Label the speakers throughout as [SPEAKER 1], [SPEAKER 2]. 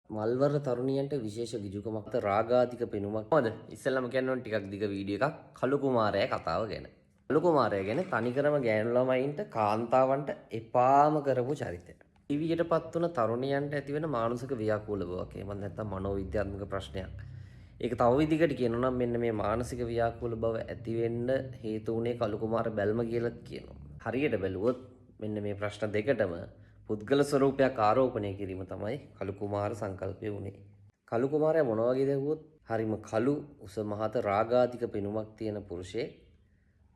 [SPEAKER 1] මල්වර තරුණියන්ට විශේෂ ගිජුකමක් රාගාධික පෙනුමක් මොකද ඉස්සෙල්ලාම කියන්න ඕන ටිකක් දිග වීඩියෝ එකක් කළු කුමාරයා කතාව ගැන. කළු කුමාරයා ගැන තනිකරම ගෑනු ළමයින්ට කාන්තාවන්ට එපාම කරපු චරිතයක්. ඉවියටපත් වුණ තරුණියන්ට ඇතිවෙන මානසික ව්‍යාකූල බවක් එහෙම නැත්නම් මනෝවිද්‍යාත්මක ප්‍රශ්නයක්. ඒක තව විදිහකට කියනවා නම් මෙන්න මේ මානසික ව්‍යාකූල බව ඇති වෙන්න හේතු වුණේ කළු කුමාර බැල්ම කියලා කියනවා. හරියට බැලුවොත් මෙන්න මේ ප්‍රශ්න දෙකටම පුද්ගල ස්වරූපයක් ආරෝපණය කිරීම තමයි කළු කුමාර සංකල්පය වුණේ. කළු කුමාරයා මොන වගේද ඇහුවොත් හරිම කළු උස මහත රාගාධික පෙනුමක් තියෙන පුරුෂයෙක්.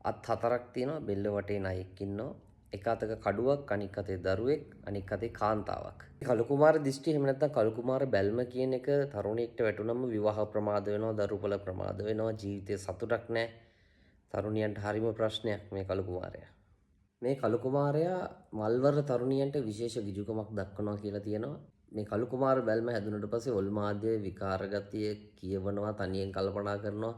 [SPEAKER 1] අත් හතරක් තියෙනවා, බෙල්ල වටේ නයෙක් ඉන්නවා. එක අතක කඩුවක්, අනික් අතේ දරුවෙක්, අනික් අතේ කාන්තාවක්. කළු කුමාර දිෂ්ටි එහෙම නැත්නම් කළු කුමාර බැල්ම කියන එක තරුණියෙක්ට වැටුනම විවාහ ප්‍රමාද වෙනවා, දරුපල ප්‍රමාද වෙනවා, ජීවිතේ සතුටක් නැහැ. තරුණියන්ට හරිම ප්‍රශ්නයක් මේ කළු කුමාරයා. මේ කළු කුමාරයා මල්වර තරුණියන්ට විශේෂ ගිජුකමක් දක්වනවා කියලා තියෙනවා. මේ කළු කුමාර බැල්ම හැදුනට පස්සේ ඔල්මාදයේ විකාර ගතිය කියවනවා, තනියෙන් කල්පනා කරනවා.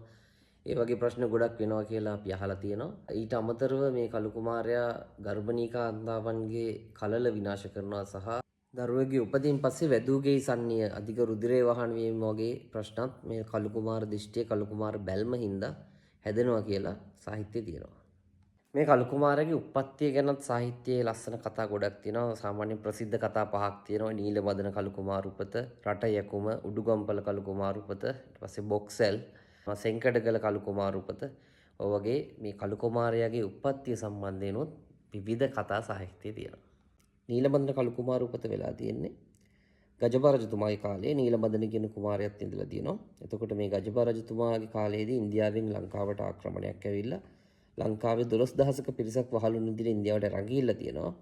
[SPEAKER 1] ඒ වගේ ප්‍රශ්න ගොඩක් වෙනවා කියලා අපි අහලා තියෙනවා. ඊට අමතරව මේ කළු කුමාරයා ගර්භණී කාන්තාවන්ගේ කලල විනාශ කරනවා සහ දරුවෙකුගේ උපතින් පස්සේ වැදූගේ සන්නිය අධික රුධිරය වහන වීම වගේ ප්‍රශ්නත් මේ කළු කුමාර දිෂ්ටිය කළු කුමාර බැල්ම හින්දා හැදෙනවා කියලා සාහිත්‍යයේ තියෙනවා. මේ කළු කුමාරගේ උප්පත්තිය ගැනත් සාහිත්‍යයේ ලස්සන කතා ගොඩක් තියෙනවා. සාමාන්‍ය ප්‍රසිද්ධ කතා පහක් තියෙනවා. නීලමදන කළු කුමාර උපත, රට යකුම, උඩුගම්පල කළු කුමාර උපත, ඊට පස්සේ බොක්සෙල්, සෙන්කඩගල කළු කුමාර උපත. ඔය වගේ මේ කළු කුමාරයාගේ උප්පත්තිය සම්බන්ධයෙන් උත් විවිධ කතා සාහිත්‍යයේ තියෙනවා. නීලමදන කළු කුමාර උපත වෙලා තියෙන්නේ ගජබා රජතුමාගේ කාලේ. නීලමදන කියන කුමාරයාත් ඉඳලා තියෙනවා. එතකොට මේ ගජබා රජතුමාගේ කාලේදී ඉන්දියාවෙන් ලංකාවට ආක්‍රමණයක් ඇවිල්ලා ලංකාවේ 12000ක පිරිසක් වහලුන් විදිහට ඉන්දියාවට රැගිලා තියෙනවා.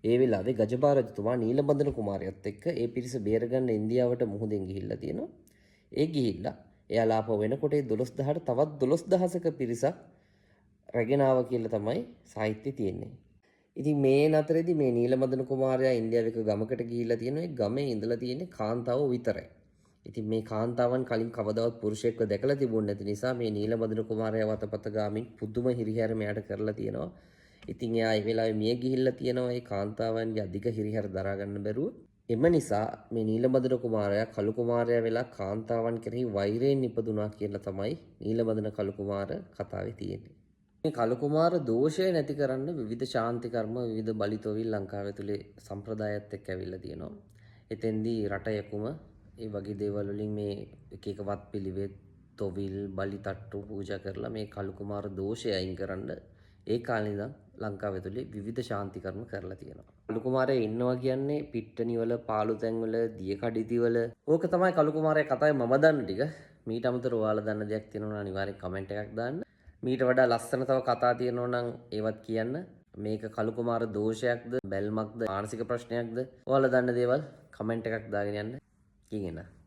[SPEAKER 1] ඒ වෙලාවේ ගජබා රජතුමා නීලබන්ධන කුමාරයාත් එක්ක ඒ පිරිස බේරගන්න ඉන්දියාවට මුහුදෙන් ගිහිල්ලා තියෙනවා. ඒ ගිහිල්ලා එයාලා ආපහු වෙනකොට ඒ 12000ට තවත් 12000ක පිරිසක් රැගෙන ආවා කියලා තමයි සාහිත්‍යයේ තියෙන්නේ. ඉතින් මේ නතරේදී මේ නීලබන්ධන කුමාරයා ඉන්දියාවේ එක ගමකට ගිහිල්ලා තියෙනවා. ඒ ගමේ ඉඳලා තියෙන්නේ කාන්තාවෝ විතරයි. ඉතින් මේ කාන්තාවන් කලින් කවදාවත් පුරුෂයෙක්ව දැකලා තිබුණ නැති නිසා මේ නීලබඳුන කුමාරයා වතපත ගාමින් පුදුම හිරිහැර මෙයාට කරලා තියෙනවා. ඉතින් එයා ඒ වෙලාවේ මිය ගිහිල්ලා තියෙනවා. ඒ කාන්තාවන්ගේ අධික හිරිහැර දරා ගන්න බැරුව. එම නිසා මේ නීලබඳුන කුමාරයා කළු කුමාරයා වෙලා කාන්තාවන් කෙරෙහි වෛරයෙන් ඉපදුනා කියලා තමයි නීලබඳුන කළු කුමාර කතාවේ තියෙන්නේ. මේ කළු කුමාර දෝෂය නැති කරන්න විවිධ ශාන්ති කර්ම, විවිධ බලිතොවිල් ලංකාවේ තුලේ සම්ප්‍රදායත් එක්ක ඇවිල්ලා තියෙනවා. එතෙන්දී රට යකුම ඒ වගේ දේවල් වලින් මේ එක එක වත් පිළිවෙත් තොවිල් බලි තට්ටු පූජා කරලා මේ කළු කුමාර දෝෂය අයින් කරන්න ඒ කාලේ ඉඳන් ලංකාව ඇතුලේ විවිධ ශාන්ති කර්ම කරලා තියෙනවා. කළු කුමාරයා ඉන්නවා කියන්නේ පිට්ටනි වල, පාළු තැන් වල, දිය කඩਿති වල. ඕක තමයි කළු කුමාරයා කතාවේ මම දන්න ටික. මීට අමතරව ඔයාලා දන්න දෙයක් තියෙනවා නම් අනිවාර්යෙන් කමෙන්ට් එකක් දාන්න. මීට වඩා ලස්සන තව කතා තියෙනවා නම් ඒවත් කියන්න. මේක කළු කුමාර දෝෂයක්ද, බැල්මක්ද, මානසික ප්‍රශ්නයක්ද? ඔයාලා දන්න දේවල් කමෙන්ට් එකක් දාගෙන යන්න. King enough.